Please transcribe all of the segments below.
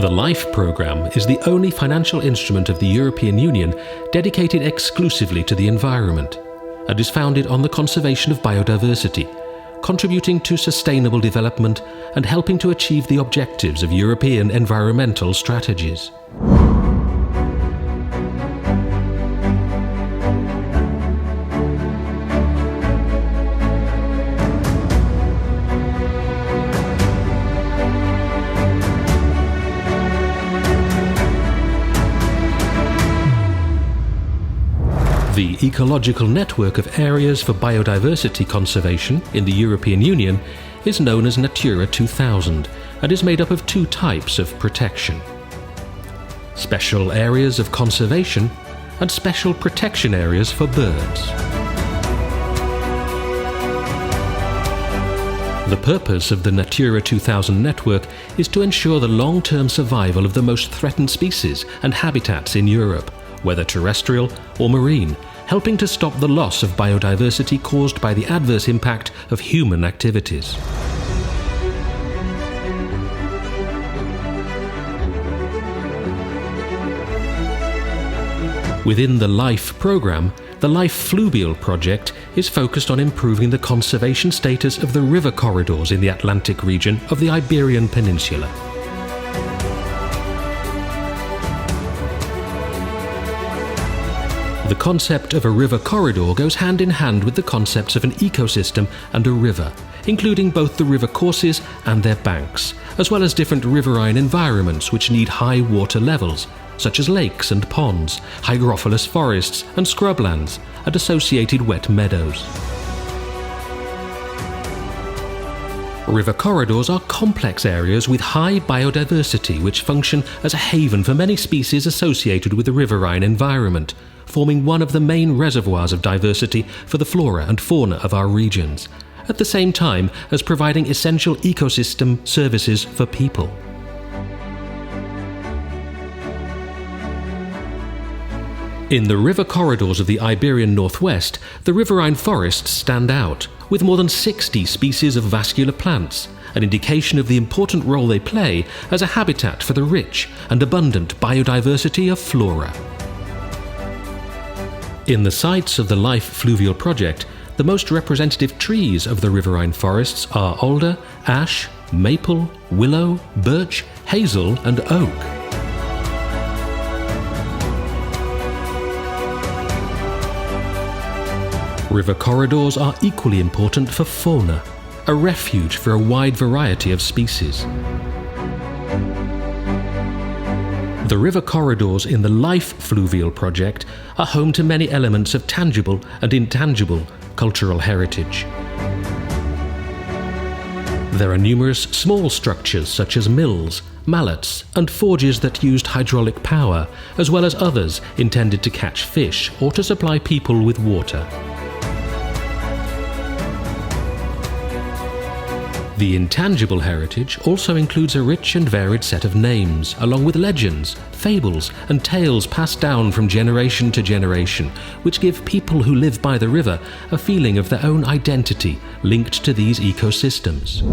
The LIFE programme is the only financial instrument of the European Union dedicated exclusively to the environment and is founded on the conservation of biodiversity, contributing to sustainable development and helping to achieve the objectives of European environmental strategies. The ecological network of areas for biodiversity conservation in the European Union is known as Natura 2000 and is made up of two types of protection: special areas of conservation and special protection areas for birds. The purpose of the Natura 2000 network is to ensure the long-term survival of the most threatened species and habitats in Europe, whether terrestrial or marine, helping to stop the loss of biodiversity caused by the adverse impact of human activities. Within the LIFE programme, the LIFE Fluvial project is focused on improving the conservation status of the river corridors in the Atlantic region of the Iberian Peninsula. The concept of a river corridor goes hand in hand with the concepts of an ecosystem and a river, including both the river courses and their banks, as well as different riverine environments which need high water levels, such as lakes and ponds, hygrophilous forests and scrublands, and associated wet meadows. River corridors are complex areas with high biodiversity which function as a haven for many species associated with the riverine environment, forming one of the main reservoirs of diversity for the flora and fauna of our regions, at the same time as providing essential ecosystem services for people. In the river corridors of the Iberian Northwest, the riverine forests stand out, with more than 60 species of vascular plants, an indication of the important role they play as a habitat for the rich and abundant biodiversity of flora. In the sites of the LIFE Fluvial project, the most representative trees of the riverine forests are alder, ash, maple, willow, birch, hazel and oak. River corridors are equally important for fauna, a refuge for a wide variety of species. The river corridors in the LIFE Fluvial project are home to many elements of tangible and intangible cultural heritage. There are numerous small structures such as mills, mallets, and forges that used hydraulic power, as well as others intended to catch fish or to supply people with water. The intangible heritage also includes a rich and varied set of names, along with legends, fables, and tales passed down from generation to generation, which give people who live by the river a feeling of their own identity linked to these ecosystems.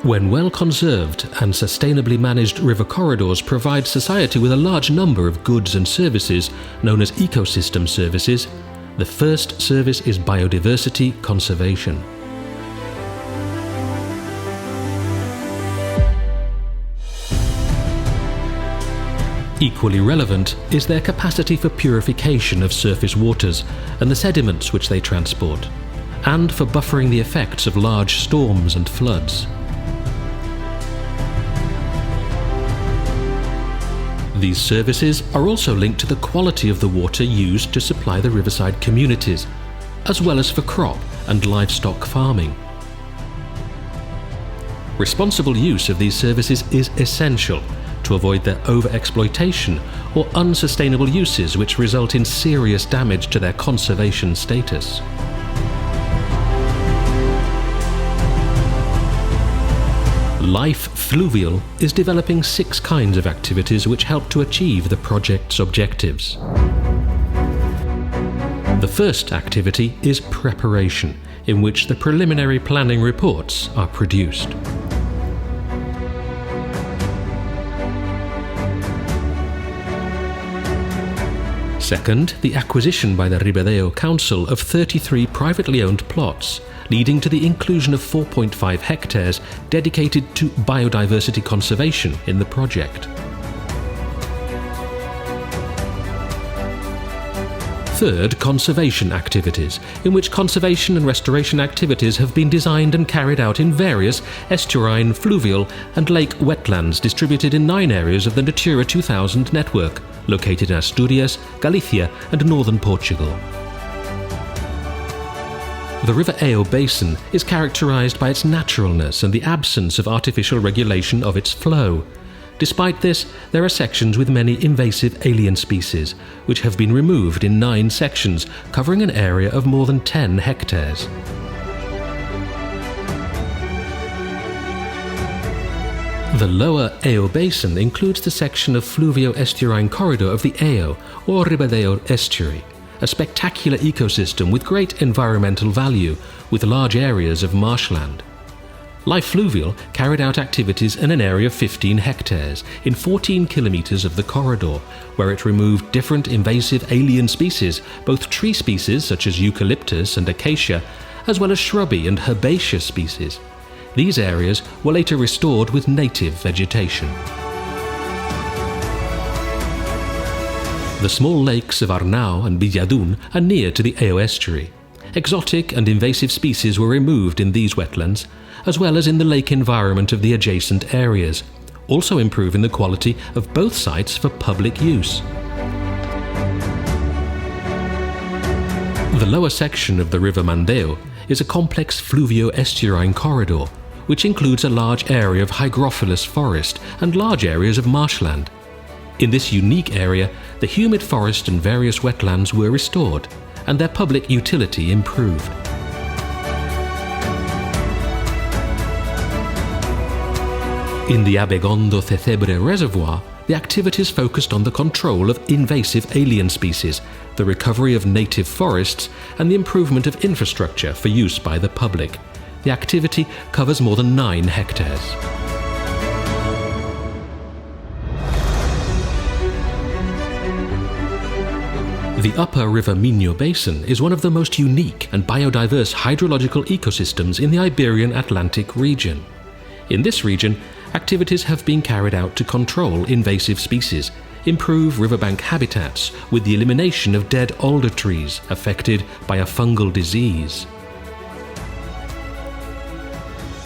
When well conserved and sustainably managed river corridors provide society with a large number of goods and services known as ecosystem services, the first service is biodiversity conservation. Equally relevant is their capacity for purification of surface waters and the sediments which they transport, and for buffering the effects of large storms and floods. These services are also linked to the quality of the water used to supply the riverside communities, as well as for crop and livestock farming. Responsible use of these services is essential to avoid their overexploitation or unsustainable uses which result in serious damage to their conservation status. LIFE Fluvial is developing 6 kinds of activities which help to achieve the project's objectives. The first activity is preparation, in which the preliminary planning reports are produced. Second, the acquisition by the Ribadeo Council of 33 privately owned plots, leading to the inclusion of 4.5 hectares dedicated to biodiversity conservation in the project. Third, conservation activities, in which conservation and restoration activities have been designed and carried out in various estuarine, fluvial and lake wetlands distributed in 9 areas of the Natura 2000 network, located in Asturias, Galicia and northern Portugal. The River Eo basin is characterized by its naturalness and the absence of artificial regulation of its flow. Despite this, there are sections with many invasive alien species, which have been removed in 9 sections, covering an area of more than 10 hectares. The lower Eo basin includes the section of fluvio-estuarine corridor of the Eo, or Ribadeo estuary, a spectacular ecosystem with great environmental value, with large areas of marshland. LIFE16 carried out activities in an area of 15 hectares in 14 kilometers of the corridor, where it removed different invasive alien species, both tree species such as eucalyptus and acacia, as well as shrubby and herbaceous species. These areas were later restored with native vegetation. The small lakes of Arnau and Villadun are near to the Eo estuary. Exotic and invasive species were removed in these wetlands, as well as in the lake environment of the adjacent areas, also improving the quality of both sites for public use. The lower section of the River Mandeo is a complex fluvio-estuarine corridor, which includes a large area of hygrophilous forest and large areas of marshland. In this unique area, the humid forest and various wetlands were restored, and their public utility improved. In the Abegondo Cesebre Reservoir, the activities focused on the control of invasive alien species, the recovery of native forests, and the improvement of infrastructure for use by the public. The activity covers more than 9 hectares. The upper River Minho Basin is one of the most unique and biodiverse hydrological ecosystems in the Iberian Atlantic region. In this region, activities have been carried out to control invasive species, improve riverbank habitats with the elimination of dead alder trees affected by a fungal disease.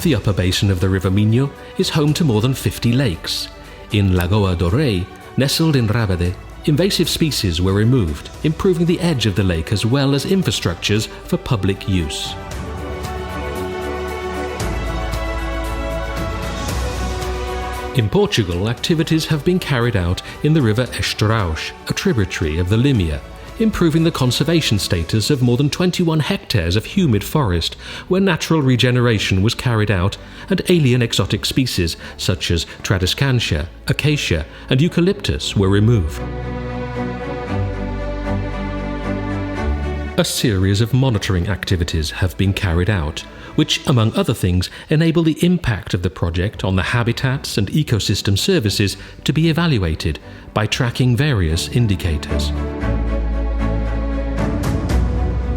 The upper basin of the River Minho is home to more than 50 lakes. In Lagoa do Rei, nestled in Rabade, invasive species were removed, improving the edge of the lake as well as infrastructures for public use. In Portugal, activities have been carried out in the river Estrauch, a tributary of the Limia, improving the conservation status of more than 21 hectares of humid forest, where natural regeneration was carried out and alien exotic species such as Tradescantia, acacia and eucalyptus were removed. A series of monitoring activities have been carried out, which, among other things, enable the impact of the project on the habitats and ecosystem services to be evaluated by tracking various indicators.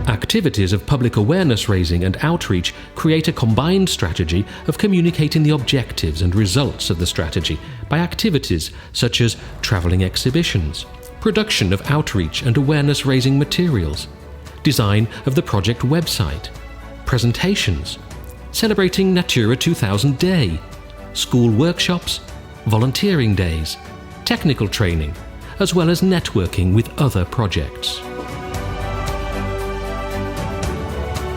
Activities of public awareness raising and outreach create a combined strategy of communicating the objectives and results of the strategy by activities such as travelling exhibitions, production of outreach and awareness raising materials, design of the project website, presentations, celebrating Natura 2000 Day, school workshops, volunteering days, technical training, as well as networking with other projects.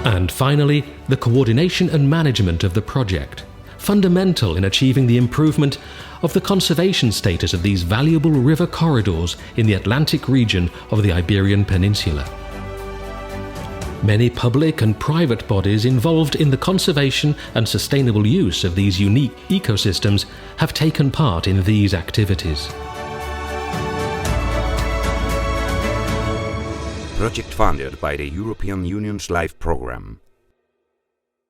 And finally, the coordination and management of the project, fundamental in achieving the improvement of the conservation status of these valuable river corridors in the Atlantic region of the Iberian Peninsula. Many public and private bodies involved in the conservation and sustainable use of these unique ecosystems have taken part in these activities. project funded by the European Union's LIFE program.